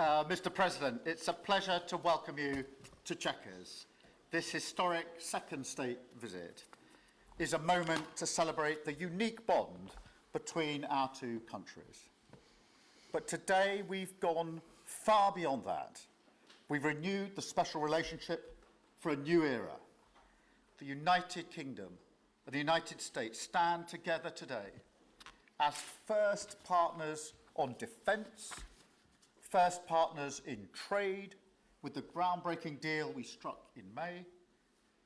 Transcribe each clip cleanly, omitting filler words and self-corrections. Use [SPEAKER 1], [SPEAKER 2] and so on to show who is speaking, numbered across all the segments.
[SPEAKER 1] Mr. President, it's a pleasure to welcome you to Chequers. This historic second state visit is a moment to celebrate the unique bond between our two countries. But today we've gone far beyond that. We've renewed the special relationship for a new era. The United Kingdom and the United States stand together today as first partners on defence, first partners in trade with the groundbreaking deal we struck in May,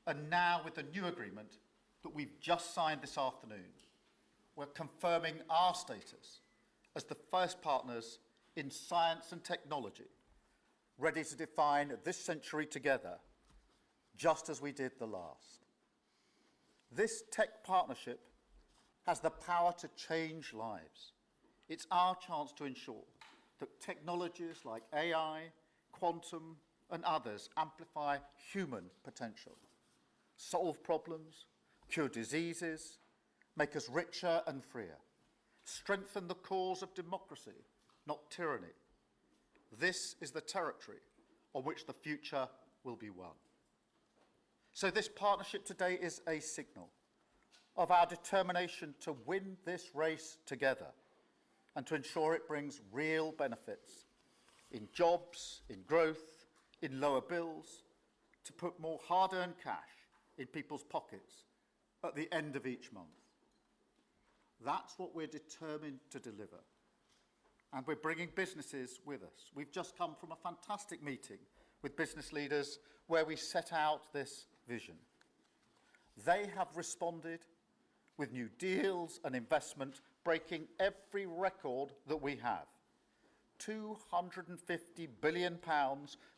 [SPEAKER 1] and now with the new agreement that we've just signed this afternoon. We're confirming our status as the first partners in science and technology, ready to define this century together, just as we did the last. This tech partnership has the power to change lives. It's our chance to ensure that technologies like AI, quantum, and others amplify human potential, solve problems, cure diseases, make us richer and freer, strengthen the cause of democracy, not tyranny. This is the territory on which the future will be won. So this partnership today is a signal of our determination to win this race together and to ensure it brings real benefits in jobs, in growth, in lower bills, to put more hard-earned cash in people's pockets at the end of each month. That's what we're determined to deliver. And we're bringing businesses with us. We've just come from a fantastic meeting with business leaders where we set out this vision. They have responded with new deals and investment, breaking every record that we have. £250 billion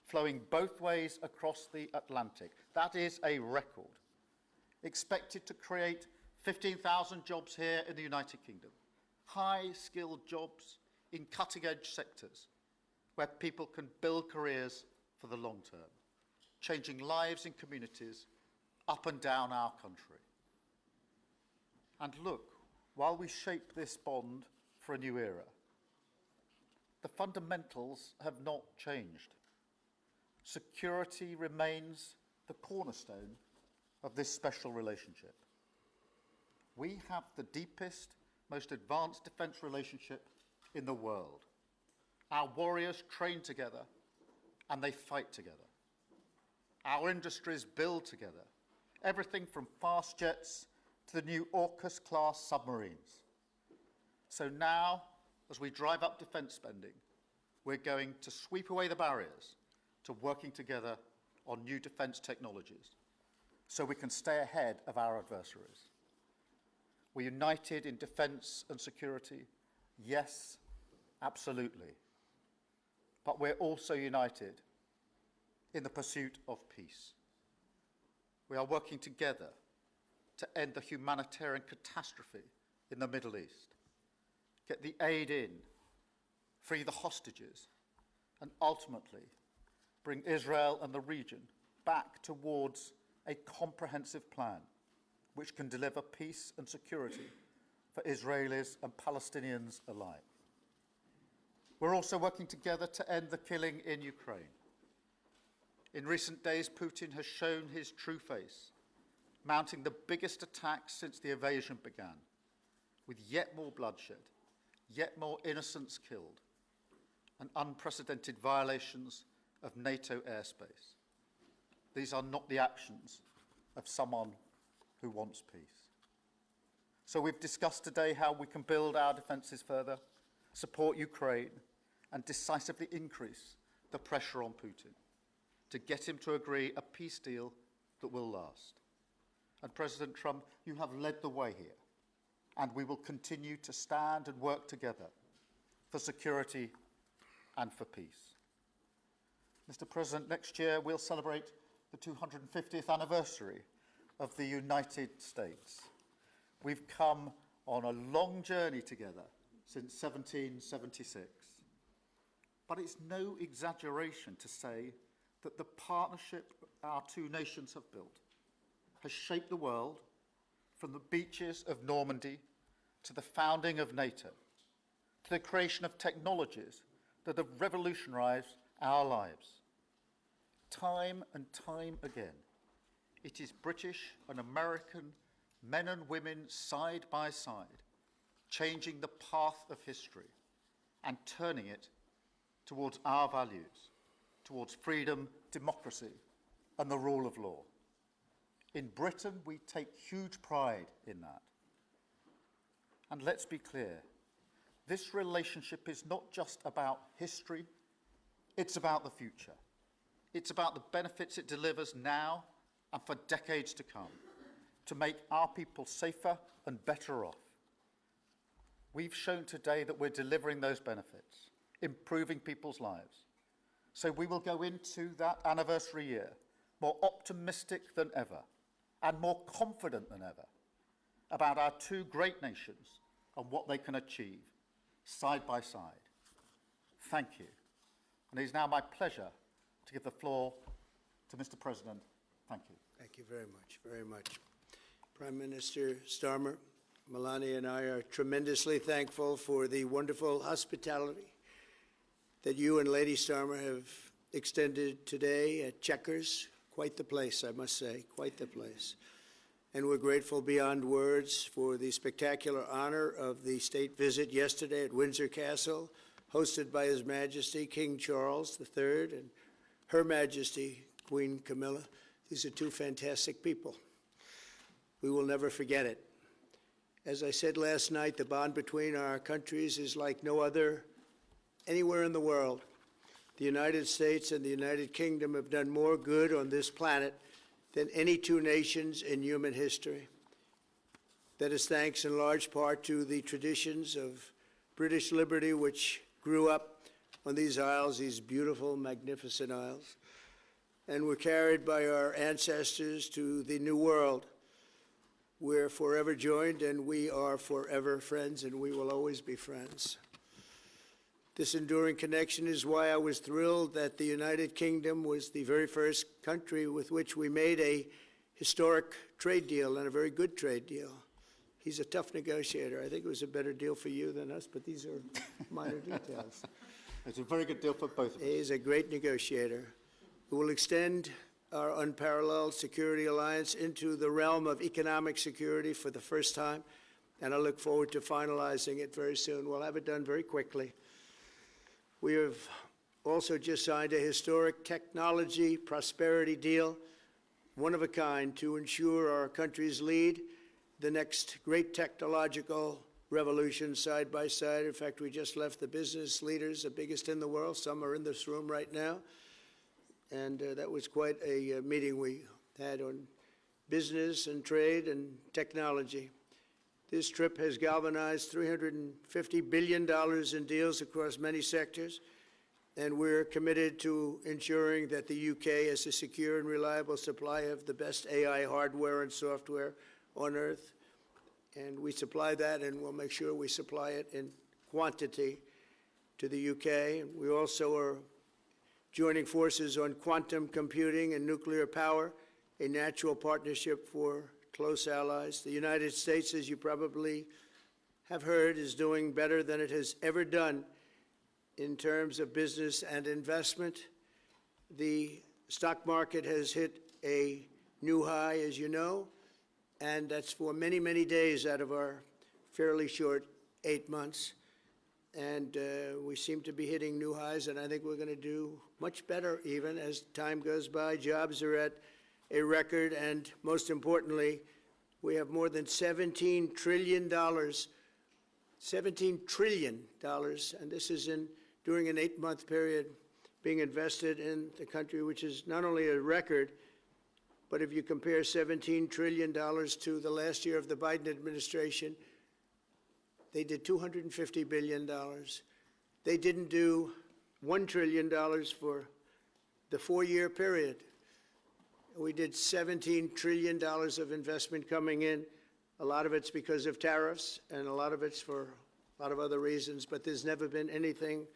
[SPEAKER 1] flowing both ways across the Atlantic. That is a record. Expected to create 15,000 jobs here in the United Kingdom. High-skilled jobs in cutting-edge sectors where people can build careers for the long term, changing lives in communities up and down our country. And look, while we shape this bond for a new era, the fundamentals have not changed. Security remains the cornerstone of this special relationship. We have the deepest, most advanced defence relationship in the world. Our warriors train together and they fight together. Our industries build together, everything from fast jets to the new AUKUS-class submarines. So now, as we drive up defence spending, we're going to sweep away the barriers to working together on new defence technologies so we can stay ahead of our adversaries. We're united in defence and security, yes, absolutely. But we're also united in the pursuit of peace. We are working together to end the humanitarian catastrophe in the Middle East, get the aid in, free the hostages, and ultimately bring Israel and the region back towards a comprehensive plan which can deliver peace and security for Israelis and Palestinians alike. We're also working together to end the killing in Ukraine. In recent days, Putin has shown his true face, mounting the biggest attacks since the invasion began, with yet more bloodshed, yet more innocents killed, and unprecedented violations of NATO airspace. These are not the actions of someone who wants peace. So we've discussed today how we can build our defences further, support Ukraine, and decisively increase the pressure on Putin to get him to agree a peace deal that will last. And President Trump, you have led the way here, and we will continue to stand and work together for security and for peace. Mr. President, next year we'll celebrate the 250th anniversary of the United States. We've come on a long journey together since 1776. But it's no exaggeration to say that the partnership our two nations have built has shaped the world from the beaches of Normandy to the founding of NATO, to the creation of technologies that have revolutionized our lives. Time and time again, it is British and American men and women side by side, changing the path of history and turning it towards our values, towards freedom, democracy, and the rule of law. In Britain, we take huge pride in that. And let's be clear, this relationship is not just about history, it's about the future. It's about the benefits it delivers now and for decades to come, to make our people safer and better off. We've shown today that we're delivering those benefits, improving people's lives. So we will go into that anniversary year more optimistic than ever and more confident than ever about our two great nations and what they can achieve side by side. Thank you. And it is now my pleasure to give the floor to Mr. President. Thank you.
[SPEAKER 2] Thank you very much, very much. Prime Minister Starmer, Melania and I are tremendously thankful for the wonderful hospitality that you and Lady Starmer have extended today at Chequers. Quite the place, I must say, quite the place. And we're grateful beyond words for the spectacular honor of the state visit yesterday at Windsor Castle, hosted by His Majesty King Charles III and Her Majesty Queen Camilla. These are two fantastic people. We will never forget it. As I said last night, the bond between our countries is like no other anywhere in the world. The United States and the United Kingdom have done more good on this planet than any two nations in human history. That is thanks in large part to the traditions of British liberty, which grew up on these isles, these beautiful, magnificent isles, and were carried by our ancestors to the New World. We're forever joined, and we are forever friends, and we will always be friends. This enduring connection is why I was thrilled that the United Kingdom was the very first country with which we made a historic trade deal, and a very good trade deal. He's a tough negotiator. I think it was a better deal for you than us, but these are minor details.
[SPEAKER 1] It's a very good deal for both of us.
[SPEAKER 2] He's a great negotiator who will extend our unparalleled security alliance into the realm of economic security for the first time, and I look forward to finalizing it very soon. We'll have it done very quickly. We have also just signed a historic technology prosperity deal, one of a kind, to ensure our countries lead the next great technological revolution side by side. In fact, we just left the business leaders, the biggest in the world. Some are in this room right now. And that was quite a meeting we had on business and trade and technology. This trip has galvanized $350 billion in deals across many sectors, and we're committed to ensuring that the UK has a secure and reliable supply of the best AI hardware and software on Earth. And we supply that, and we'll make sure we supply it in quantity to the UK. We also are joining forces on quantum computing and nuclear power, a natural partnership for close allies. The United States, as you probably have heard, is doing better than it has ever done in terms of business and investment. The stock market has hit a new high, as you know, and that's for many, many days out of our fairly short 8 months. And we seem to be hitting new highs, and I think we're going to do much better even as time goes by. Jobs are at a record, and most importantly, we have more than $17 trillion, $17 trillion, and this is during an 8-month period being invested in the country, which is not only a record, but if you compare $17 trillion to the last year of the Biden administration, they did $250 billion. They didn't do $1 trillion for the 4-year period. We did $17 trillion of investment coming in. A lot of it's because of tariffs, and a lot of it's for a lot of other reasons, but there's never been anything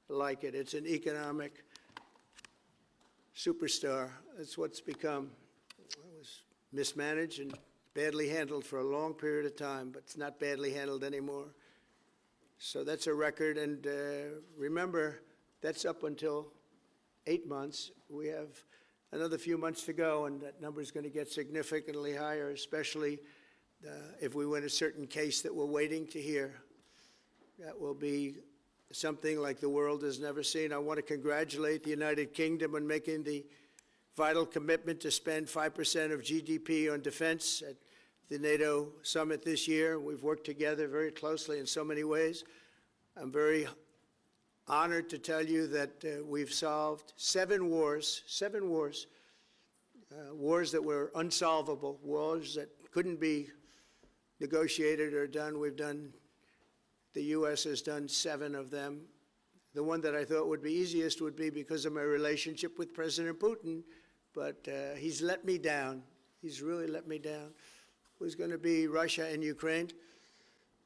[SPEAKER 2] like it. It's an economic superstar. That's what's become. It was mismanaged and badly handled for a long period of time, but it's not badly handled anymore. So that's a record, and remember, that's up until 8 months. We have another few months to go, and that number is going to get significantly higher, especially if we win a certain case that we're waiting to hear. That will be something like the world has never seen. I want to congratulate the United Kingdom on making the vital commitment to spend 5% of GDP on defense at the NATO summit this year. We've worked together very closely in so many ways. I'm very honored to tell you that we've solved 7 wars, wars that were unsolvable, wars that couldn't be negotiated or done. The U.S. has done 7 of them. The one that I thought would be easiest would be because of my relationship with President Putin, but he's let me down. He's really let me down. It was going to be Russia and Ukraine,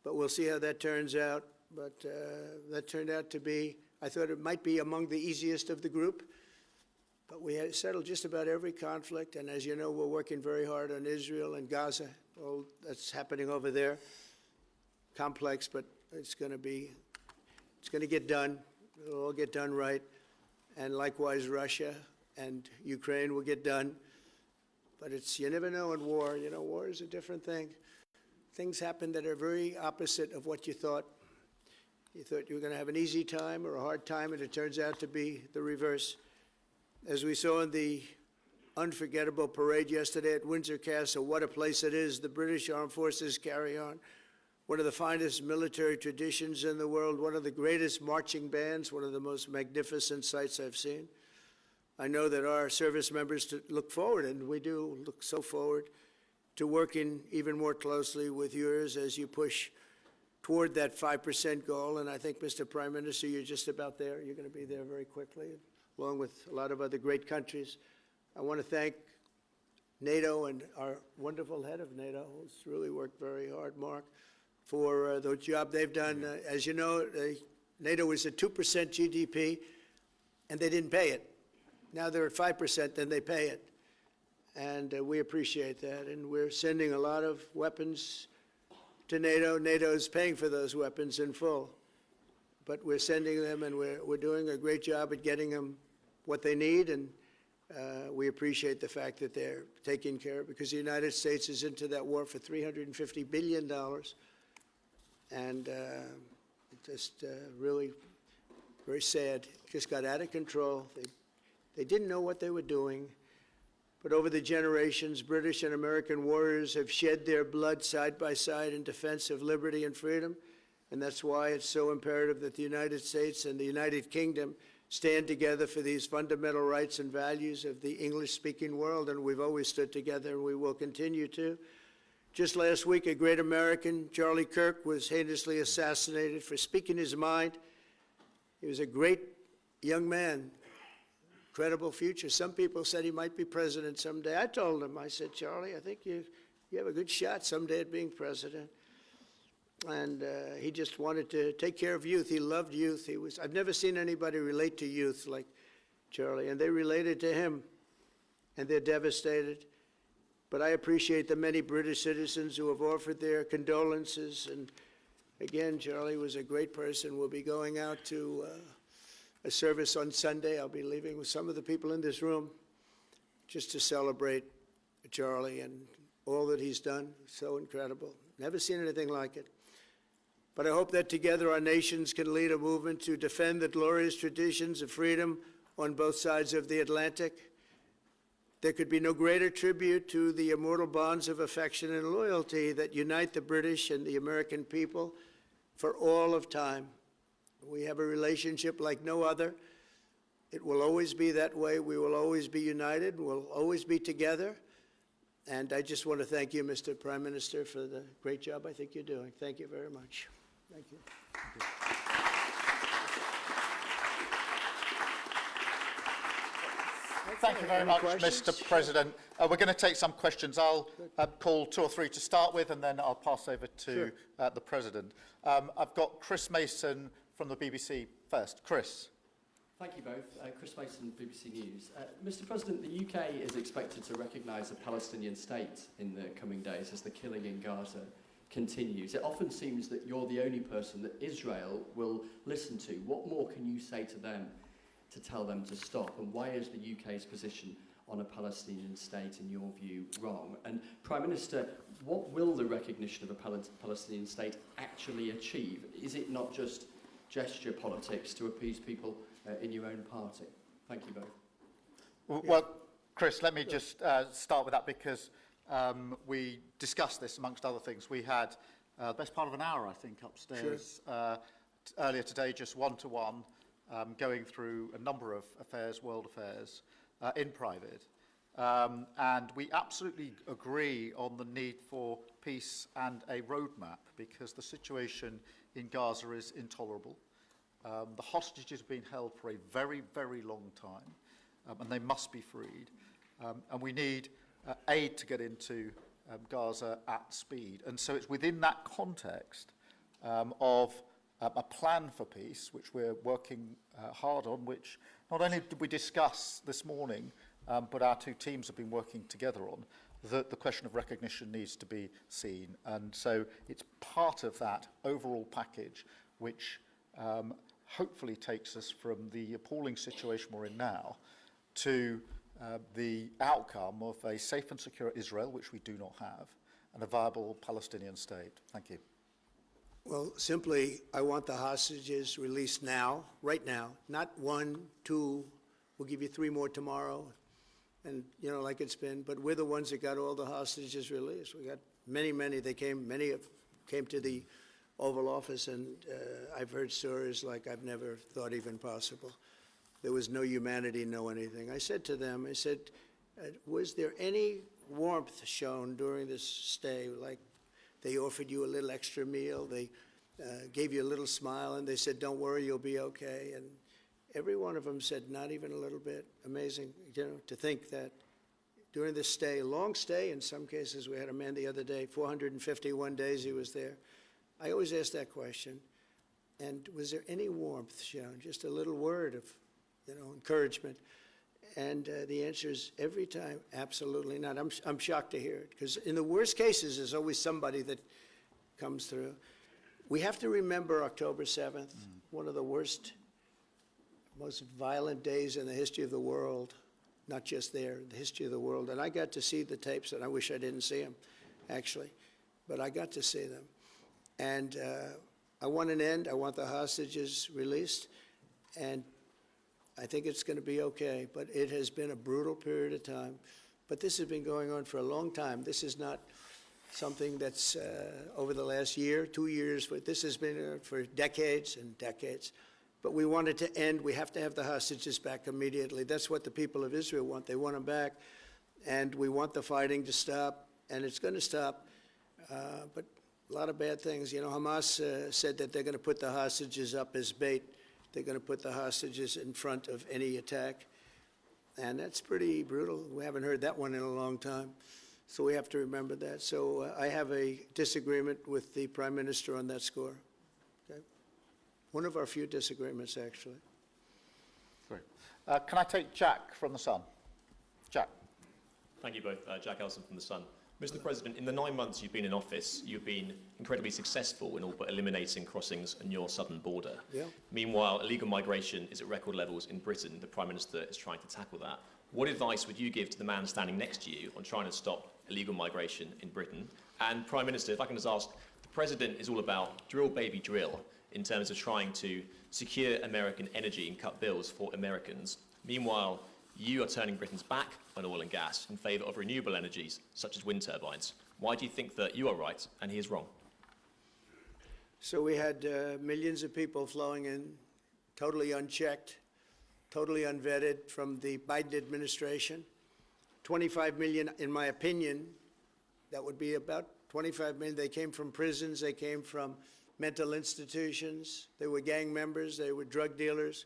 [SPEAKER 2] but we'll see how that turns out. But that turned out to be, I thought it might be among the easiest of the group, but we had settled just about every conflict, and as you know, we're working very hard on Israel and Gaza. All that's happening over there. Complex, but it's going to get done. It'll all get done right. And likewise, Russia and Ukraine will get done. But you never know in war. You know, war is a different thing. Things happen that are very opposite of what you thought. You thought you were going to have an easy time or a hard time, and it turns out to be the reverse. As we saw in the unforgettable parade yesterday at Windsor Castle, what a place it is. The British Armed Forces carry on one of the finest military traditions in the world, one of the greatest marching bands, one of the most magnificent sights I've seen. I know that our service members look forward, and we do look so forward to working even more closely with yours as you push toward that 5% goal. And I think, Mr. Prime Minister, you're just about there. You're going to be there very quickly, along with a lot of other great countries. I want to thank NATO and our wonderful head of NATO, who's really worked very hard, Mark, for the job they've done. As you know, NATO is at 2% GDP, and they didn't pay it. Now they're at 5%, then they pay it. And we appreciate that. And we're sending a lot of weapons to NATO. NATO is paying for those weapons in full. But we're sending them, and we're doing a great job at getting them what they need. And we appreciate the fact that they're taking care of it, because the United States is into that war for $350 billion. And just really very sad. It just got out of control. They didn't know what they were doing. But over the generations, British and American warriors have shed their blood side by side in defense of liberty and freedom. And that's why it's so imperative that the United States and the United Kingdom stand together for these fundamental rights and values of the English-speaking world. And we've always stood together, and we will continue to. Just last week, a great American, Charlie Kirk, was heinously assassinated for speaking his mind. He was a great young man, incredible future. Some people said he might be president someday. I told him, I said, Charlie, I think you have a good shot someday at being president. And he just wanted to take care of youth. He loved youth. I've never seen anybody relate to youth like Charlie, and they related to him, and they're devastated. But I appreciate the many British citizens who have offered their condolences. And again, Charlie was a great person. We'll be going out to a service on Sunday. I'll be leaving with some of the people in this room just to celebrate Charlie and all that he's done. So incredible. Never seen anything like it. But I hope that together our nations can lead a movement to defend the glorious traditions of freedom on both sides of the Atlantic. There could be no greater tribute to the immortal bonds of affection and loyalty that unite the British and the American people for all of time. We have a relationship like no other. It will always be that way. We will always be united. We'll always be together. And I just want to thank you, Mr. Prime Minister, for the great job I think you're doing. Thank you very much. Thank you.
[SPEAKER 1] Thank you very much, Mr. President. We're going to take some questions. I'll call 2 or 3 to start with, and then I'll pass over to the President. I've got Chris Mason from the BBC first. Chris.
[SPEAKER 3] Thank you both. Chris Mason, BBC News. Mr. President, the UK is expected to recognise a Palestinian state in the coming days as the killing in Gaza continues. It often seems that you're the only person that Israel will listen to. What more can you say to them to tell them to stop? And why is the UK's position on a Palestinian state, in your view, wrong? And Prime Minister, what will the recognition of a Palestinian state actually achieve? Is it not just gesture politics to appease people in your own party? Thank you both.
[SPEAKER 1] Well, Chris, let me just start with that because we discussed this amongst other things. We had the best part of an hour, I think, upstairs earlier today, just one-to-one, going through a number of affairs, world affairs, in private. And we absolutely agree on the need for peace and a roadmap because the situation in Gaza is intolerable. The hostages have been held for a very, very long time, and they must be freed. And we need aid to get into Gaza at speed. And so it's within that context of a plan for peace, which we're working hard on, which not only did we discuss this morning, but our two teams have been working together on, that the question of recognition needs to be seen. And so it's part of that overall package which hopefully takes us from the appalling situation we're in now to the outcome of a safe and secure Israel, which we do not have, and a viable Palestinian state. Thank you.
[SPEAKER 2] Well, simply, I want the hostages released now, right now, not 1, 2, we'll give you 3 more tomorrow, and, you know, like it's been, but we're the ones that got all the hostages released. We got many, many came to the Oval Office, and I've heard stories like I've never thought even possible. There was no humanity, no anything. I said to them, I said, was there any warmth shown during this stay? Like they offered you a little extra meal, they gave you a little smile, and they said, don't worry, you'll be okay. And every one of them said, not even a little bit. Amazing, you know, to think that during this stay, long stay in some cases. We had a man the other day, 451 days he was there. I always ask that question. And was there any warmth shown? Just a little word of, you know, encouragement. And the answer is every time, absolutely not. I'm shocked to hear it, because in the worst cases, there's always somebody that comes through. We have to remember October 7th, one of the worst, most violent days in the history of the world, not just there, the history of the world. And I got to see the tapes, and I wish I didn't see them, actually, but I got to see them. And I want an end. I want the hostages released, and I think it's going to be okay, but it has been a brutal period of time. But this has been going on for a long time. This is not something that's over the last year, 2 years, but this has been for decades and decades. But we want it to end. We have to have the hostages back immediately. That's what the people of Israel want. They want them back, and we want the fighting to stop, and it's going to stop. But a lot of bad things. You know, Hamas said that they're going to put the hostages up as bait. They're going to put the hostages in front of any attack. And that's pretty brutal. We haven't heard that one in a long time. So we have to remember that. So I have a disagreement with the Prime Minister on that score. Okay? One of our few disagreements, actually.
[SPEAKER 1] Great. Can I take Jack from The Sun? Jack.
[SPEAKER 4] Thank you both. Jack Elson from The Sun. Mr. President, in the 9 months you've been in office, you've been incredibly successful in all but eliminating crossings on your southern border.
[SPEAKER 2] Yeah.
[SPEAKER 4] Meanwhile, illegal migration is at record levels in Britain. The Prime Minister is trying to tackle that. What advice would you give to the man standing next to you on trying to stop illegal migration in Britain? And Prime Minister, if I can just ask, the President is all about drill, baby, drill in terms of trying to secure American energy and cut bills for Americans. Meanwhile, you are turning Britain's back on oil and gas in favour of renewable energies, such as wind turbines. Why do you think that you are right and he is wrong?
[SPEAKER 2] So we had millions of people flowing in, totally unchecked, totally unvetted from the Biden administration. 25 million, in my opinion, that would be about 25 million. They came from prisons, they came from mental institutions, they were gang members, they were drug dealers.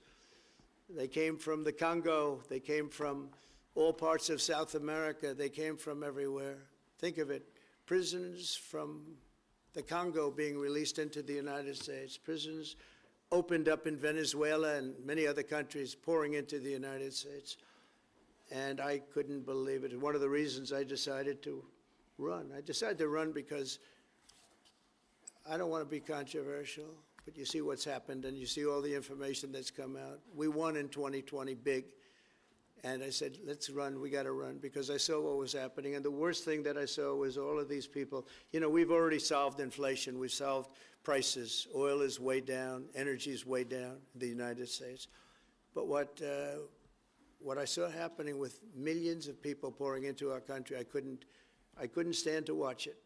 [SPEAKER 2] They came from the Congo. They came from all parts of South America. They came from everywhere. Think of it, prisons from the Congo being released into the United States, prisons opened up in Venezuela and many other countries pouring into the United States. And I couldn't believe it. One of the reasons I decided to run. I decided to run because I don't want to be controversial, but you see what's happened and you see all the information that's come out. We won in 2020 big. And I said, let's run, we got to run, because I saw what was happening. And the worst thing that I saw was all of these people. You know, we've already solved inflation. We've solved prices. Oil is way down. Energy is way down in the United States. But what I saw happening with millions of people pouring into our country, I couldn't stand to watch it.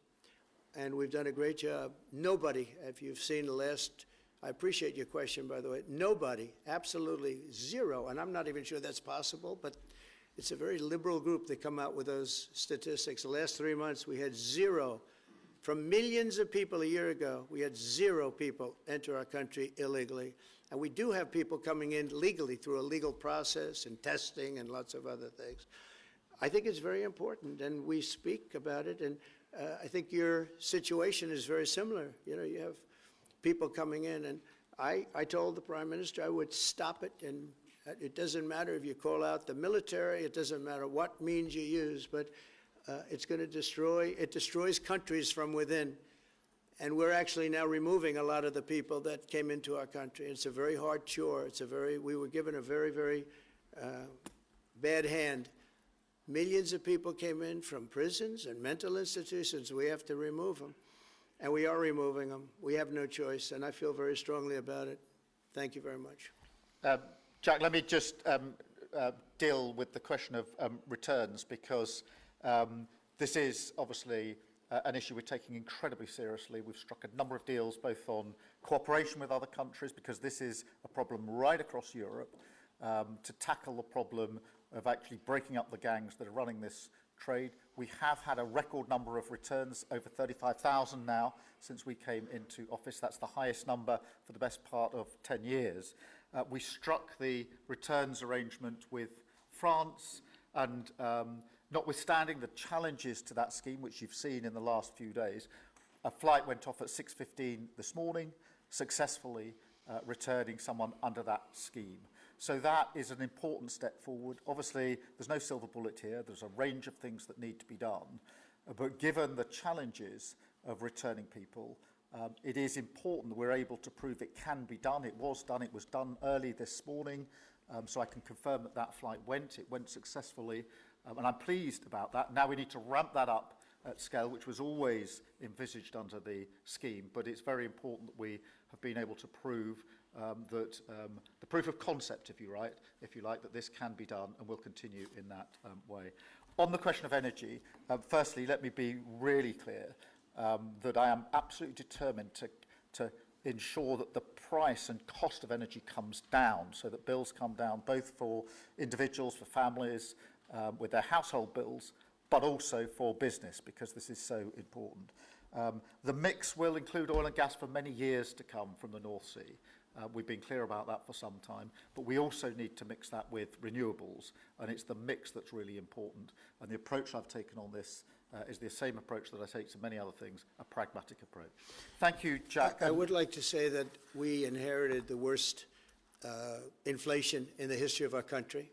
[SPEAKER 2] And we've done a great job. Nobody, if you've seen the last, I appreciate your question, by the way. Nobody, absolutely zero, and I'm not even sure that's possible, but it's a very liberal group that come out with those statistics. The last 3 months, we had zero. From millions of people a year ago, we had zero people enter our country illegally. And we do have people coming in legally through a legal process and testing and lots of other things. I think it's very important, and we speak about it, and I think your situation is very similar. You know, you have people coming in, and I told the Prime Minister I would stop it, and it doesn't matter if you call out the military, it doesn't matter what means you use, but it's going to destroys countries from within. And we're actually now removing a lot of the people that came into our country. It's a very hard chore. We were given a very, very bad hand. Millions of people came in from prisons and mental institutions. We have to remove them. And we are removing them. We have no choice, and I feel very strongly about it. Thank you very much.
[SPEAKER 1] Jack, let me just deal with the question of returns, because this is obviously an issue we're taking incredibly seriously. We've struck a number of deals both on cooperation with other countries, because this is a problem right across Europe, to tackle the problem of actually breaking up the gangs that are running this trade. We have had a record number of returns, over 35,000 now since we came into office. That's the highest number for the best part of 10 years. We struck the returns arrangement with France, and notwithstanding the challenges to that scheme, which you've seen in the last few days, a flight went off at 6:15 this morning, successfully returning someone under that scheme. So that is an important step forward. Obviously, there's no silver bullet here. There's a range of things that need to be done. But given the challenges of returning people, it is important that we're able to prove it can be done. It was done. It was done early this morning. So I can confirm that that flight went. It went successfully. And I'm pleased about that. Now we need to ramp that up at scale, which was always envisaged under the scheme. But it's very important that we have been able to prove that the proof of concept, if you like, that this can be done, and will continue in that way. On the question of energy, firstly, let me be really clear that I am absolutely determined to ensure that the price and cost of energy comes down, so that bills come down both for individuals, for families, with their household bills, but also for business, because this is so important. The mix will include oil and gas for many years to come from the North Sea. We've been clear about that for some time, but we also need to mix that with renewables, and it's the mix that's really important. And the approach I've taken on this is the same approach that I take to many other things, a pragmatic approach. Thank you, Jack.
[SPEAKER 2] I would like to say that we inherited the worst inflation in the history of our country.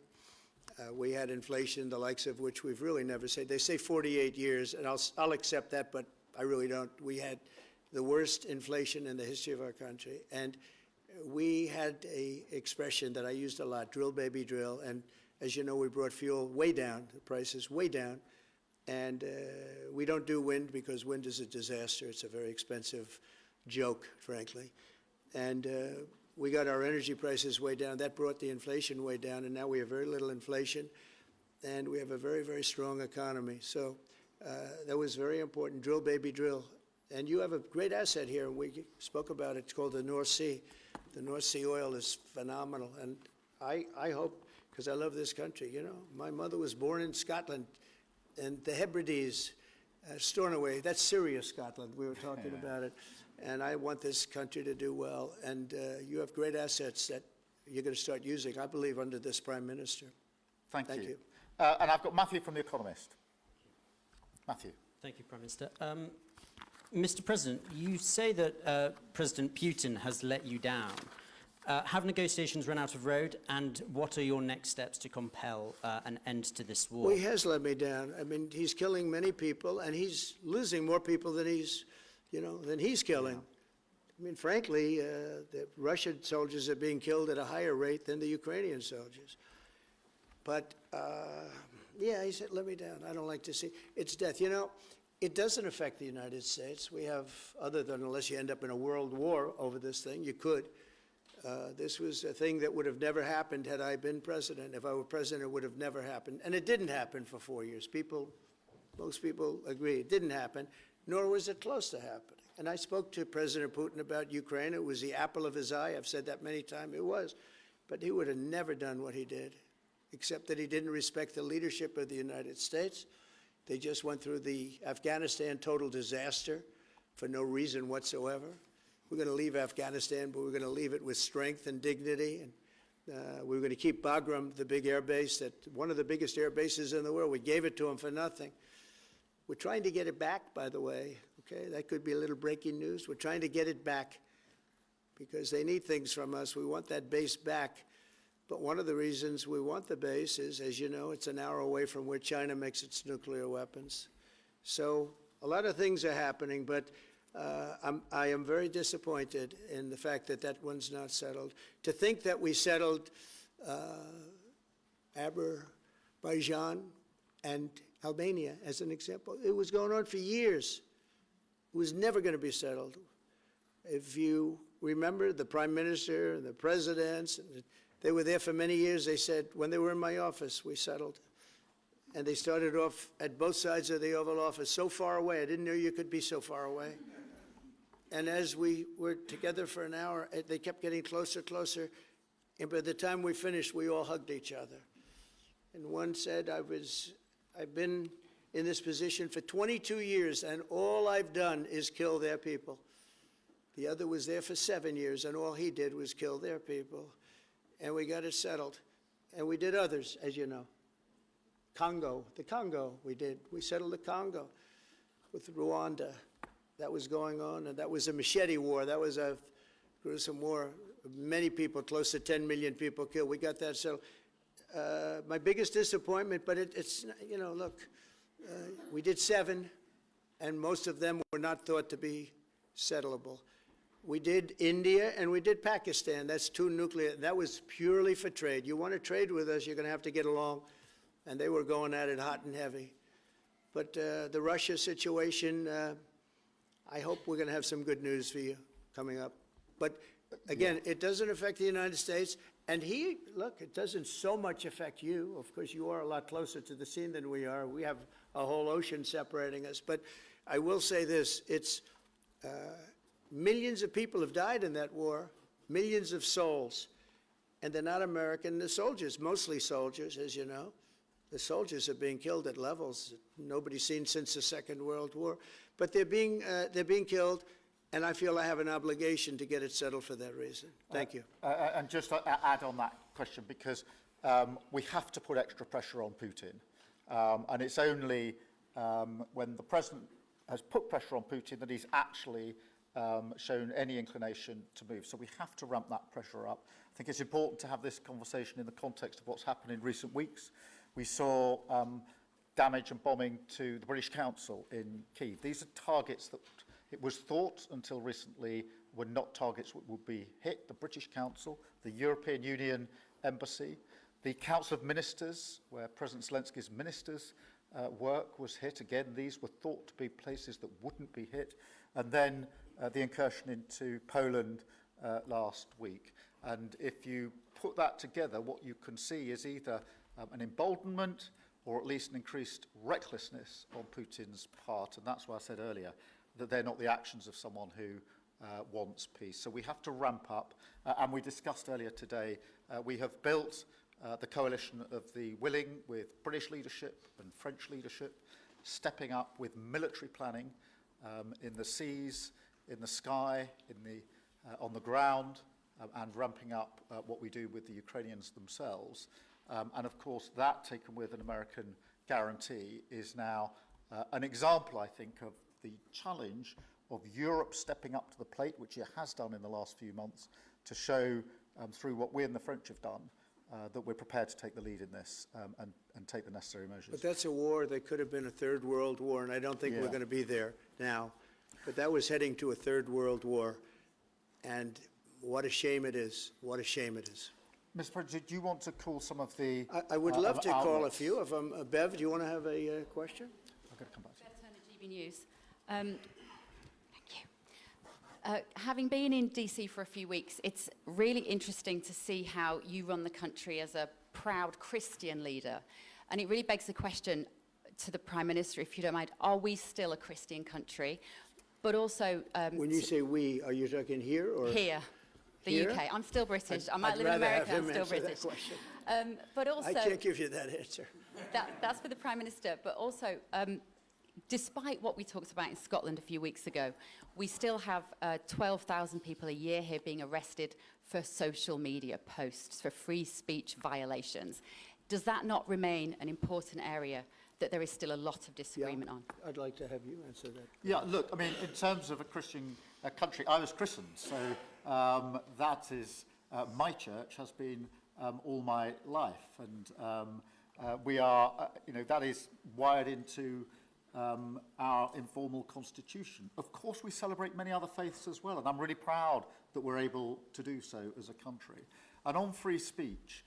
[SPEAKER 2] We had inflation, the likes of which we've really never seen. They say 48 years, and I'll accept that, but I really don't. We had the worst inflation in the history of our country, and we had a expression that I used a lot, drill, baby, drill, and as you know, we brought fuel way down, the prices way down, and we don't do wind because wind is a disaster. It's a very expensive joke, frankly, and we got our energy prices way down. That brought the inflation way down, and now we have very little inflation, and we have a very, very strong economy. So that was very important, drill, baby, drill. And you have a great asset here, and we spoke about it. It's called the North Sea. The North Sea oil is phenomenal, and I hope, because I love this country, you know. My mother was born in Scotland, and the Hebrides, Stornoway, that's Syria, Scotland. We were talking about it. And I want this country to do well, and you have great assets that you're going to start using, I believe, under this Prime Minister.
[SPEAKER 1] Thank you. And I've got Matthew from The Economist. Matthew.
[SPEAKER 5] Thank you, Prime Minister. Mr. President, you say that President Putin has let you down. Have negotiations run out of road, and what are your next steps to compel an end to this war?
[SPEAKER 2] Well, he has let me down. I mean, he's killing many people, and he's losing more people than he's killing. I mean, frankly, the Russian soldiers are being killed at a higher rate than the Ukrainian soldiers. But, yeah, he said, let me down. I don't like to see. It's death. You know, it doesn't affect the United States. We have, other than unless you end up in a world war over this thing, you could. This was a thing that would have never happened had I been president. If I were president, it would have never happened. And it didn't happen for 4 years. Most people agree it didn't happen, nor was it close to happening. And I spoke to President Putin about Ukraine. It was the apple of his eye. I've said that many times. It was. But he would have never done what he did, except that he didn't respect the leadership of the United States. They just went through the Afghanistan total disaster for no reason whatsoever. We're going to leave Afghanistan, but we're going to leave it with strength and dignity. And we're going to keep Bagram, the big air base, that one of the biggest air bases in the world. We gave it to them for nothing. We're trying to get it back, by the way. Okay, that could be a little breaking news. We're trying to get it back because they need things from us. We want that base back. But one of the reasons we want the base is, as you know, it's an hour away from where China makes its nuclear weapons. So a lot of things are happening, but I am very disappointed in the fact that that one's not settled. To think that we settled Azerbaijan and Albania, as an example, it was going on for years. It was never going to be settled. If you remember, the prime minister and the presidents, they were there for many years. They said, when they were in my office, we settled. And they started off at both sides of the Oval Office, so far away. I didn't know you could be so far away. And as we were together for an hour, they kept getting closer, closer. And by the time we finished, we all hugged each other. And one said, I've been in this position for 22 years, and all I've done is kill their people. The other was there for 7 years, and all he did was kill their people. And we got it settled. And we did others, as you know. The Congo, we settled the Congo with Rwanda. That was going on, and that was a machete war. That was a gruesome war. Many people, close to 10 million people killed. We got that settled. My biggest disappointment, but it's, you know, look, we did 7, and most of them were not thought to be settleable. We did India and we did Pakistan. That's 2 nuclear. That was purely for trade. You want to trade with us, you're going to have to get along. And they were going at it hot and heavy. But the Russia situation, I hope we're going to have some good news for you coming up. But again, it doesn't affect the United States. And look, it doesn't so much affect you. Of course, you are a lot closer to the scene than we are. We have a whole ocean separating us. But I will say this, it's millions of people have died in that war, millions of souls. And they're not American. The soldiers, mostly soldiers, as you know. The soldiers are being killed at levels nobody's seen since the Second World War. But they're being killed, and I feel I have an obligation to get it settled for that reason. Thank you.
[SPEAKER 1] And just to add on that question, because we have to put extra pressure on Putin. And it's only when the president has put pressure on Putin that he's actually shown any inclination to move. So we have to ramp that pressure up. I think it's important to have this conversation in the context of what's happened in recent weeks. We saw damage and bombing to the British Council in Kyiv. These are targets that it was thought until recently were not targets that would be hit. The British Council, the European Union Embassy, the Council of Ministers, where President Zelensky's ministers' work was hit. Again, these were thought to be places that wouldn't be hit. And then the incursion into Poland last week. And if you put that together, what you can see is either an emboldenment or at least an increased recklessness on Putin's part. And that's why I said earlier that they're not the actions of someone who wants peace. So we have to ramp up. And we discussed earlier today, we have built the coalition of the willing with British leadership and French leadership, stepping up with military planning in the seas, in the sky, on the ground, and ramping up what we do with the Ukrainians themselves. And of course, that taken with an American guarantee is now an example, I think, of the challenge of Europe stepping up to the plate, which it has done in the last few months, to show through what we and the French have done that we're prepared to take the lead in this and take the necessary measures.
[SPEAKER 2] But that's a war that could have been a third world war, and I don't think we're going to be there now. But that was heading to a third world war. And what a shame it is. What a shame it is.
[SPEAKER 1] Mr. President, do you want to call some of the...
[SPEAKER 2] I would love to call a
[SPEAKER 1] outlets?
[SPEAKER 2] few of them. Bev, do you want to have a question?
[SPEAKER 1] I'm going to come back to you.
[SPEAKER 6] Bev Turner, GB News. Thank you. Having been in DC for a few weeks, it's really interesting to see how you run the country as a proud Christian leader. And it really begs the question to the Prime Minister, if you don't mind, are we still a Christian country? But also...
[SPEAKER 2] When you say we, are you talking here or?
[SPEAKER 6] Here, the
[SPEAKER 2] Here?
[SPEAKER 6] UK. I'm still British. I might
[SPEAKER 2] I'd
[SPEAKER 6] live in
[SPEAKER 2] rather have
[SPEAKER 6] America, I'm
[SPEAKER 2] him
[SPEAKER 6] still
[SPEAKER 2] answer that
[SPEAKER 6] British.
[SPEAKER 2] question.
[SPEAKER 6] But also...
[SPEAKER 2] I can't give you that answer.
[SPEAKER 6] That's for the Prime Minister, but also, despite what we talked about in Scotland a few weeks ago, we still have 12,000 people a year here being arrested for social media posts, for free speech violations. Does that not remain an important area that there is still a lot of disagreement on?
[SPEAKER 2] I'd like to have you answer that.
[SPEAKER 1] Yeah, look, I mean, in terms of a Christian country, I was christened, so that is, my church has been all my life, and we are, that is wired into our informal constitution. Of course, we celebrate many other faiths as well, and I'm really proud that we're able to do so as a country. And on free speech,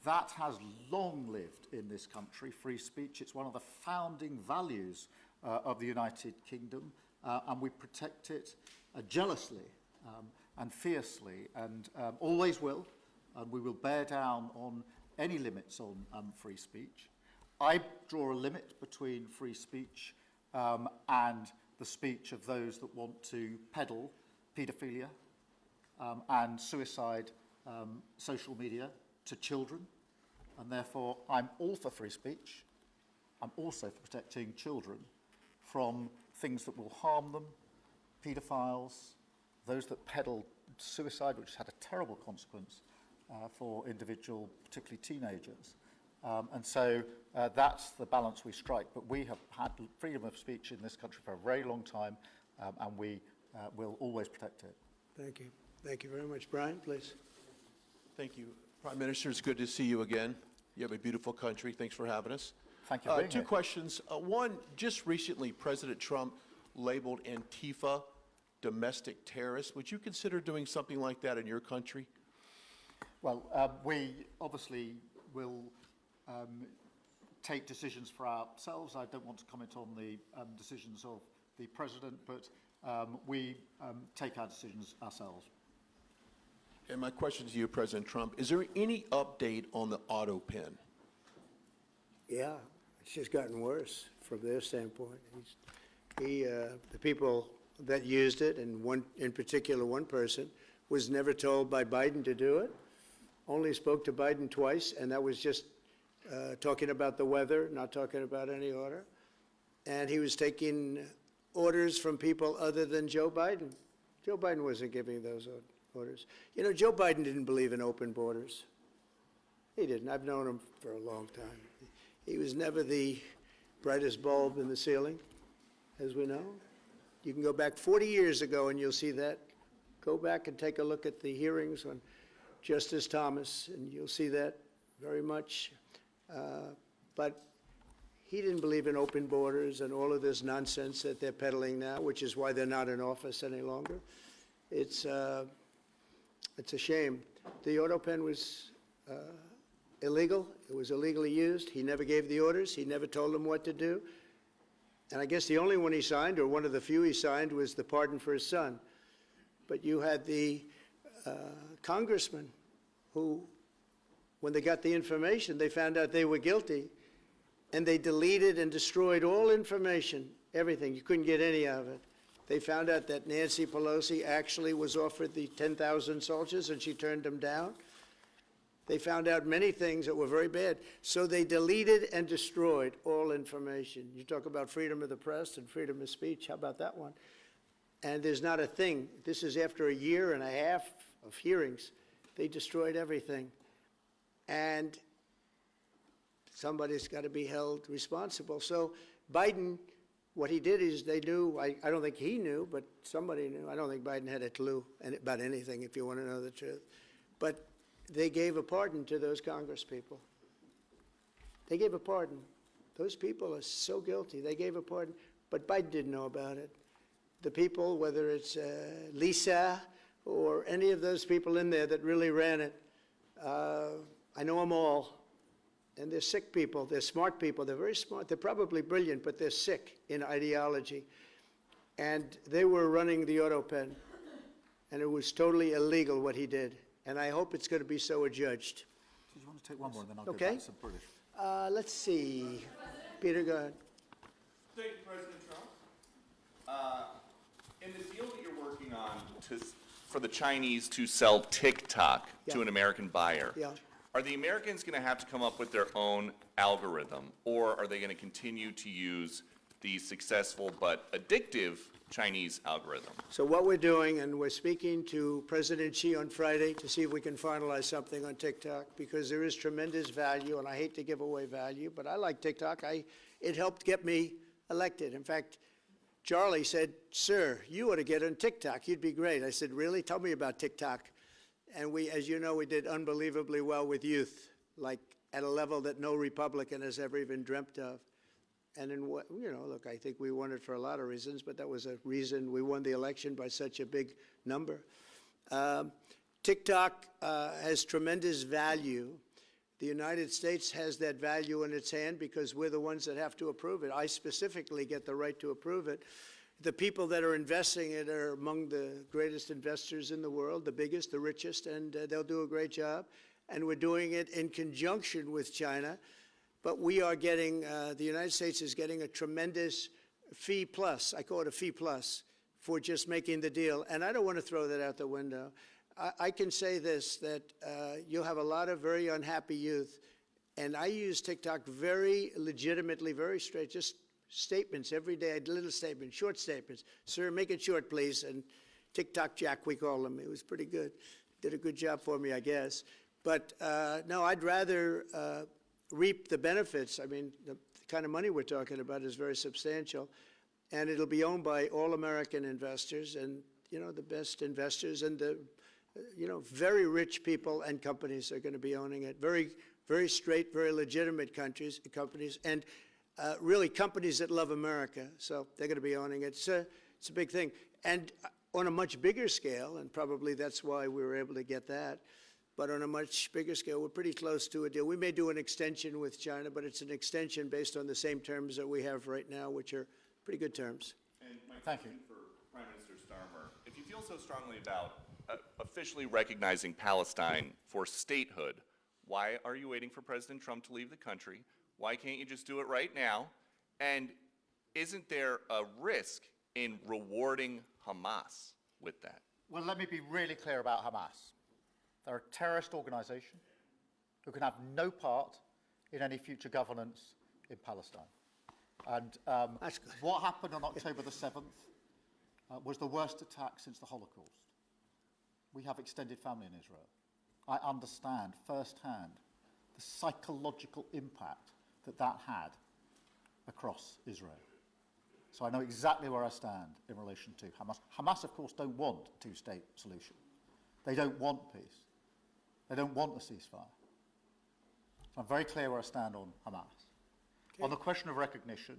[SPEAKER 1] that has long lived in this country, free speech. It's one of the founding values of the United Kingdom, and we protect it jealously and fiercely, and always will, and we will bear down on any limits on free speech. I draw a limit between free speech and the speech of those that want to peddle paedophilia and suicide social media to children, and therefore I'm all for free speech. I'm also for protecting children from things that will harm them, paedophiles, those that peddle suicide, which has had a terrible consequence for individual, particularly teenagers. And so that's the balance we strike. But we have had freedom of speech in this country for a very long time, and we will always protect it.
[SPEAKER 2] Thank you. Thank you very much. Brian, please.
[SPEAKER 7] Thank you. Prime Minister, it's good to see you again. You have a beautiful country. Thanks for having us.
[SPEAKER 1] Thank you for being
[SPEAKER 7] Two
[SPEAKER 1] here.
[SPEAKER 7] questions. One, just recently, President Trump labeled Antifa domestic terrorists. Would you consider doing something like that in your country?
[SPEAKER 1] Well, we obviously will take decisions for ourselves. I don't want to comment on the decisions of the President, but we take our decisions ourselves.
[SPEAKER 7] And my question to you, President Trump, is there any update on the auto pen?
[SPEAKER 2] Yeah, it's just gotten worse from their standpoint. The people that used it, and one in particular, one person, was never told by Biden to do it. Only spoke to Biden twice, and that was just talking about the weather, not talking about any order. And he was taking orders from people other than Joe Biden. Joe Biden wasn't giving those orders. You know, Joe Biden didn't believe in open borders. He didn't. I've known him for a long time. He was never the brightest bulb in the ceiling, as we know. You can go back 40 years ago and you'll see that. Go back and take a look at the hearings on Justice Thomas, and you'll see that very much. But he didn't believe in open borders and all of this nonsense that they're peddling now, which is why they're not in office any longer. It's a shame. The auto pen was illegal. It was illegally used. He never gave the orders. He never told them what to do. And I guess the only one he signed, or one of the few he signed, was the pardon for his son. But you had the congressman who, when they got the information, they found out they were guilty, and they deleted and destroyed all information, everything. You couldn't get any of it. They found out that Nancy Pelosi actually was offered the 10,000 soldiers, and she turned them down. They found out many things that were very bad. So they deleted and destroyed all information. You talk about freedom of the press and freedom of speech. How about that one? And there's not a thing. This is after a year and a half of hearings. They destroyed everything. And somebody's got to be held responsible. So Biden, what he did is they knew, I don't think he knew, but somebody knew. I don't think Biden had a clue about anything, if you want to know the truth. But they gave a pardon to those Congress people. They gave a pardon. Those people are so guilty. They gave a pardon, but Biden didn't know about it. The people, whether it's Lisa or any of those people in there that really ran it. I know them all. And they're sick people. They're smart people. They're very smart. They're probably brilliant, but they're sick in ideology. And they were running the auto pen. And it was totally illegal what he did. And I hope it's going to be so adjudged.
[SPEAKER 1] Do you want to take one more, and then I'll
[SPEAKER 2] Okay.
[SPEAKER 1] go back to some British?
[SPEAKER 2] Let's see. Peter, go ahead.
[SPEAKER 8] Thank you, President Trump. In the deal that you're working on for the Chinese to sell TikTok to
[SPEAKER 2] Yeah.
[SPEAKER 8] an American buyer,
[SPEAKER 2] Yeah.
[SPEAKER 8] are the Americans going to have to come up with their own algorithm, or are they going to continue to use the successful but addictive Chinese algorithm?
[SPEAKER 2] So what we're doing, and we're speaking to President Xi on Friday to see if we can finalize something on TikTok, because there is tremendous value, and I hate to give away value, but I like TikTok. It helped get me elected. In fact, Charlie said, "Sir, you ought to get on TikTok. You'd be great." I said, "Really? Tell me about TikTok." And we, as you know, we did unbelievably well with youth, like at a level that no Republican has ever even dreamt of. And in what, look, I think we won it for a lot of reasons, but that was a reason we won the election by such a big number. TikTok has tremendous value. The United States has that value in its hand because we're the ones that have to approve it. I specifically get the right to approve it. The people that are investing it are among the greatest investors in the world, the biggest, the richest, and they'll do a great job. And we're doing it in conjunction with China. But we are getting, the United States is getting a tremendous fee plus, I call it a fee plus, for just making the deal. And I don't want to throw that out the window. I can say this, that you'll have a lot of very unhappy youth. And I use TikTok very legitimately, very straight, just statements every day, little statements, short statements. "Sir, make it short, please." And TikTok Jack, we call him. It was pretty good. Did a good job for me, I guess. But no, I'd rather reap the benefits. I mean, the kind of money we're talking about is very substantial. And it'll be owned by all American investors and, the best investors and the, very rich people and companies are going to be owning it. Very, very straight, very legitimate companies, and really companies that love America. So they're going to be owning it. It's a big thing. And on a much bigger scale, and probably that's why we were able to get that, but on a much bigger scale, we're pretty close to a deal. We may do an extension with China, but it's an extension based on the same terms that we have right now, which are pretty good terms.
[SPEAKER 8] And my
[SPEAKER 1] Thank
[SPEAKER 8] question for Prime Minister Starmer, if you feel so strongly about officially recognizing Palestine for statehood, why are you waiting for President Trump to leave the country? Why can't you just do it right now? And isn't there a risk in rewarding Hamas with that?
[SPEAKER 1] Well, let me be really clear about Hamas. They're a terrorist organisation who can have no part in any future governance in Palestine. And
[SPEAKER 2] That's good.
[SPEAKER 1] what happened on October the 7th was the worst attack since the Holocaust. We have extended family in Israel. I understand firsthand the psychological impact that had across Israel. So I know exactly where I stand in relation to Hamas. Hamas, of course, don't want a two-state solution. They don't want peace. They don't want a ceasefire. So I'm very clear where I stand on Hamas. Okay. On the question of recognition,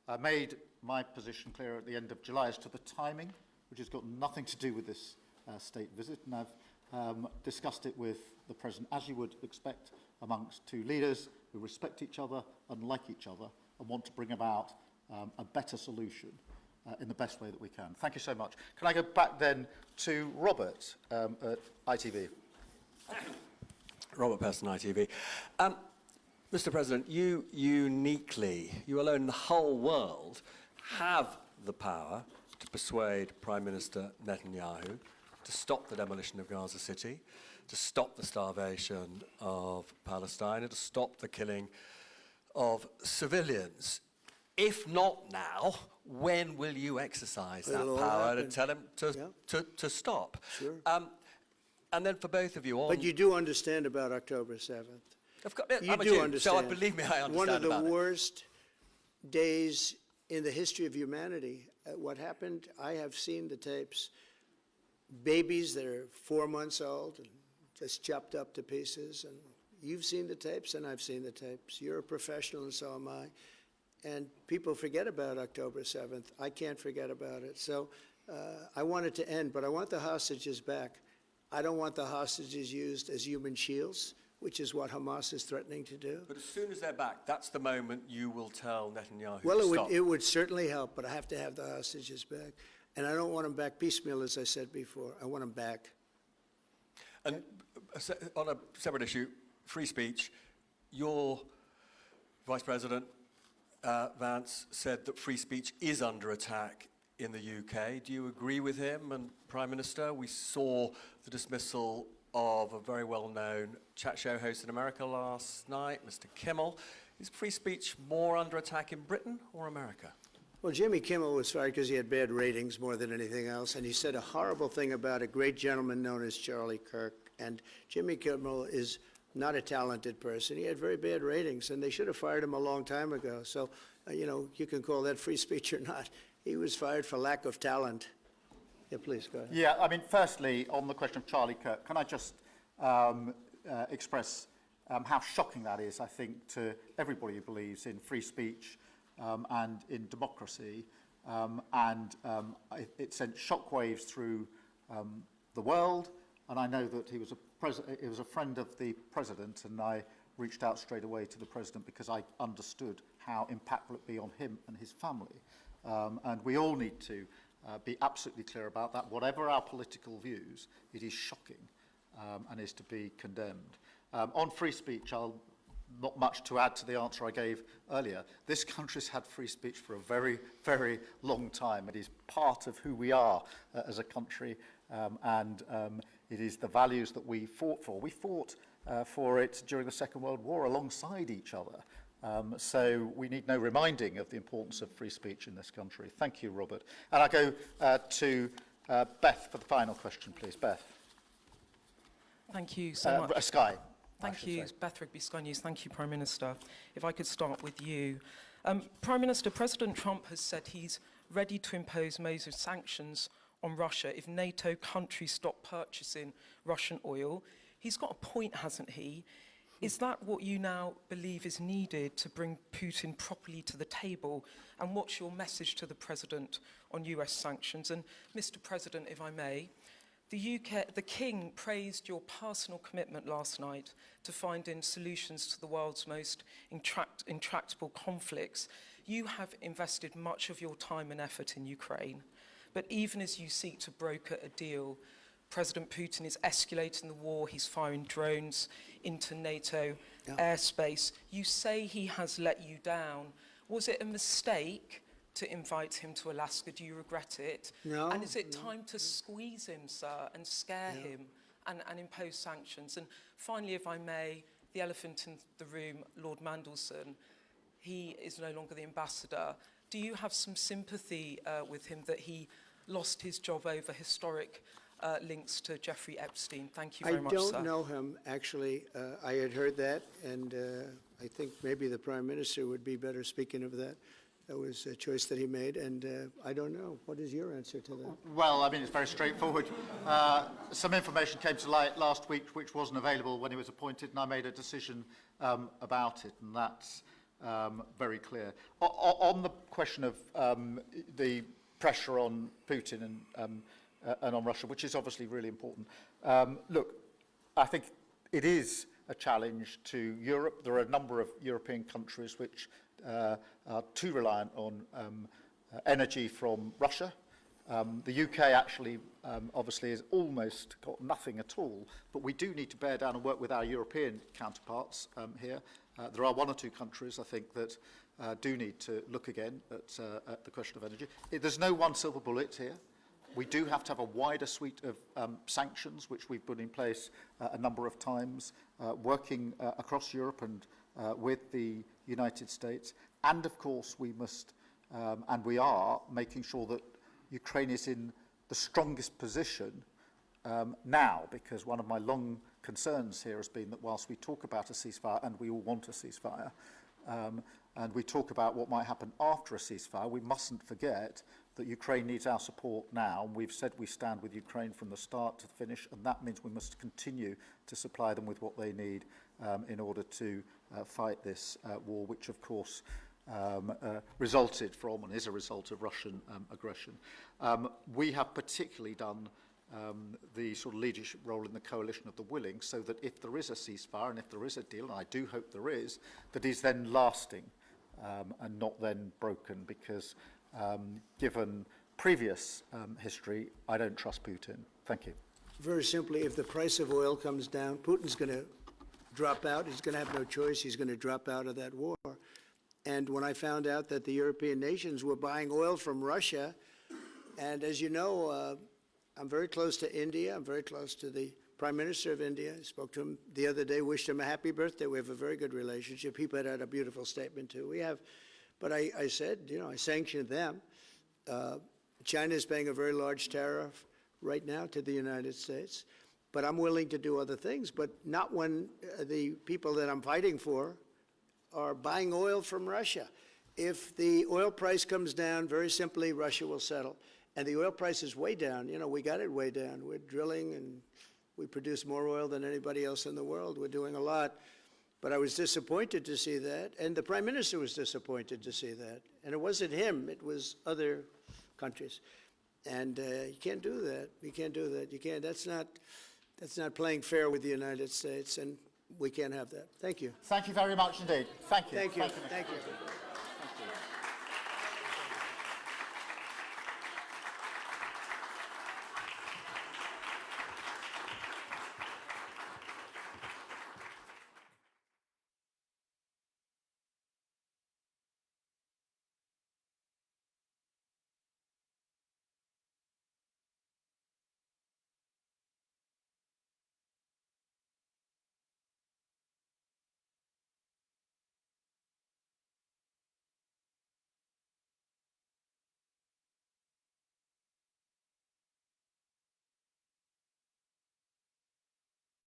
[SPEAKER 1] I made my position clear at the end of July as to the timing, which has got nothing to do with this state visit, and I've discussed it with the President, as you would expect amongst two leaders who respect each other and like each other and want to bring about a better solution in the best way that we can. Thank you so much. Can I go back then to Robert at ITV?
[SPEAKER 9] Robert Persson, ITV. Mr. President, you uniquely, you alone in the whole world, have the power to persuade Prime Minister Netanyahu to stop the demolition of Gaza City, to stop the starvation of Palestine, and to stop the killing of civilians. If not now, when will you exercise that
[SPEAKER 2] It'll all
[SPEAKER 9] power to
[SPEAKER 2] happen.
[SPEAKER 9] tell him to stop?
[SPEAKER 2] Sure.
[SPEAKER 9] And then for both of you on...
[SPEAKER 2] But you do understand about October 7th. You
[SPEAKER 9] I'm a
[SPEAKER 2] do
[SPEAKER 9] Jew,
[SPEAKER 2] understand.
[SPEAKER 9] so believe me, I understand
[SPEAKER 2] One of the
[SPEAKER 9] about it.
[SPEAKER 2] worst days in the history of humanity. What happened, I have seen the tapes. Babies that are 4 months old and just chopped up to pieces. And you've seen the tapes and I've seen the tapes. You're a professional and so am I. And people forget about October 7th. I can't forget about it. So I want it to end, but I want the hostages back. I don't want the hostages used as human shields, which is what Hamas is threatening to do.
[SPEAKER 9] But as soon as they're back, that's the moment you will tell Netanyahu
[SPEAKER 2] Well,
[SPEAKER 9] to stop.
[SPEAKER 2] it would certainly help, but I have to have the hostages back. And I don't want them back piecemeal, as I said before. I want them back.
[SPEAKER 9] And on a separate issue, free speech, your Vice President Vance said that free speech is under attack in the UK. Do you agree with him? And Prime Minister, we saw the dismissal of a very well-known chat show host in America last night, Mr. Kimmel. Is free speech more under attack in Britain or America?
[SPEAKER 2] Well, Jimmy Kimmel was fired because he had bad ratings more than anything else, and he said a horrible thing about a great gentleman known as Charlie Kirk. And Jimmy Kimmel is not a talented person. He had very bad ratings, and they should have fired him a long time ago. So, you can call that free speech or not. He was fired for lack of talent. Yeah, please, go ahead.
[SPEAKER 1] Yeah, I mean, firstly, on the question of Charlie Kirk, can I just express how shocking that is, I think, to everybody who believes in free speech and in democracy. It sent shockwaves through the world, and I know that he was a friend of the president, and I reached out straight away to the president because I understood how impactful it would be on him and his family. And we all need to be absolutely clear about that. Whatever our political views, it is shocking and is to be condemned. On free speech, not much to add to the answer I gave earlier. This country's had free speech for a very, very long time. It is part of who we are as a country, and it is the values that we fought for. We fought for it during the Second World War alongside each other. So we need no reminding of the importance of free speech in this country. Thank you, Robert. And I go to Beth for the final question, please. Beth.
[SPEAKER 10] Thank you so much.
[SPEAKER 1] Sky.
[SPEAKER 10] Thank you, Beth Rigby, Sky News. Thank you, Prime Minister. If I could start with you. Prime Minister, President Trump has said he's ready to impose major sanctions on Russia if NATO countries stop purchasing Russian oil. He's got a point, hasn't he? Is that what you now believe is needed to bring Putin properly to the table? And what's your message to the President on US sanctions? And Mr. President, if I may, the King praised your personal commitment last night to finding solutions to the world's most intractable conflicts. You have invested much of your time and effort in Ukraine, but even as you seek to broker a deal, President Putin is escalating the war. He's firing drones into NATO airspace. You say he has let you down. Was it a mistake to invite him to Alaska? Do you regret it?
[SPEAKER 2] No.
[SPEAKER 10] And is it time to squeeze him, sir, and scare him and impose sanctions? And finally, if I may, the elephant in the room, Lord Mandelson, he is no longer the ambassador. Do you have some sympathy with him that he lost his job over historic links to Jeffrey Epstein? Thank you very much, sir.
[SPEAKER 2] I don't know him, actually. I had heard that, and I think maybe the Prime Minister would be better speaking of that. That was a choice that he made, and I don't know. What is your answer to that?
[SPEAKER 1] Well, I mean, it's very straightforward. Some information came to light last week which wasn't available when he was appointed, and I made a decision about it, and that's very clear. On the question of the pressure on Putin and on Russia, which is obviously really important. Look, I think it is a challenge to Europe. There are a number of European countries which are too reliant on energy from Russia. The UK actually obviously has almost got nothing at all, but we do need to bear down and work with our European counterparts here. There are one or two countries, I think, that do need to look again at the question of energy. There's no one silver bullet here. We do have to have a wider suite of sanctions, which we've put in place a number of times, working across Europe and with the United States. And of course, we must, and we are, making sure that Ukraine is in the strongest position now, because one of my long concerns here has been that whilst we talk about a ceasefire, and we all want a ceasefire, and we talk about what might happen after a ceasefire, we mustn't forget that Ukraine needs our support now. And we've said we stand with Ukraine from the start to the finish, and that means we must continue to supply them with what they need in order to fight this war, which of course resulted from and is a result of Russian aggression. We have particularly done the sort of leadership role in the coalition of the willing, so that if there is a ceasefire and if there is a deal, and I do hope there is, that is then lasting and not then broken, because given previous history, I don't trust Putin. Thank you.
[SPEAKER 2] Very simply, if the price of oil comes down, Putin's going to drop out. He's going to have no choice. He's going to drop out of that war. And when I found out that the European nations were buying oil from Russia, and as you know, I'm very close to India. I'm very close to the Prime Minister of India. I spoke to him the other day, wished him a happy birthday. We have a very good relationship. He put out a beautiful statement, too. We have, but I said, you know, I sanctioned them. China is paying a very large tariff right now to the United States, but I'm willing to do other things, but not when the people that I'm fighting for are buying oil from Russia. If the oil price comes down, very simply, Russia will settle. And the oil price is way down. You know, we got it way down. We're drilling and we produce more oil than anybody else in the world. We're doing a lot. But I was disappointed to see that, and the Prime Minister was disappointed to see that. And it wasn't him, it was other countries. And you can't do that. You can't do that. You can't. That's not playing fair with the United States, and we can't have that. Thank you.
[SPEAKER 1] Thank you very much indeed. Thank you.
[SPEAKER 2] Thank you.
[SPEAKER 1] Thank you.
[SPEAKER 2] Thank you.
[SPEAKER 1] Thank you.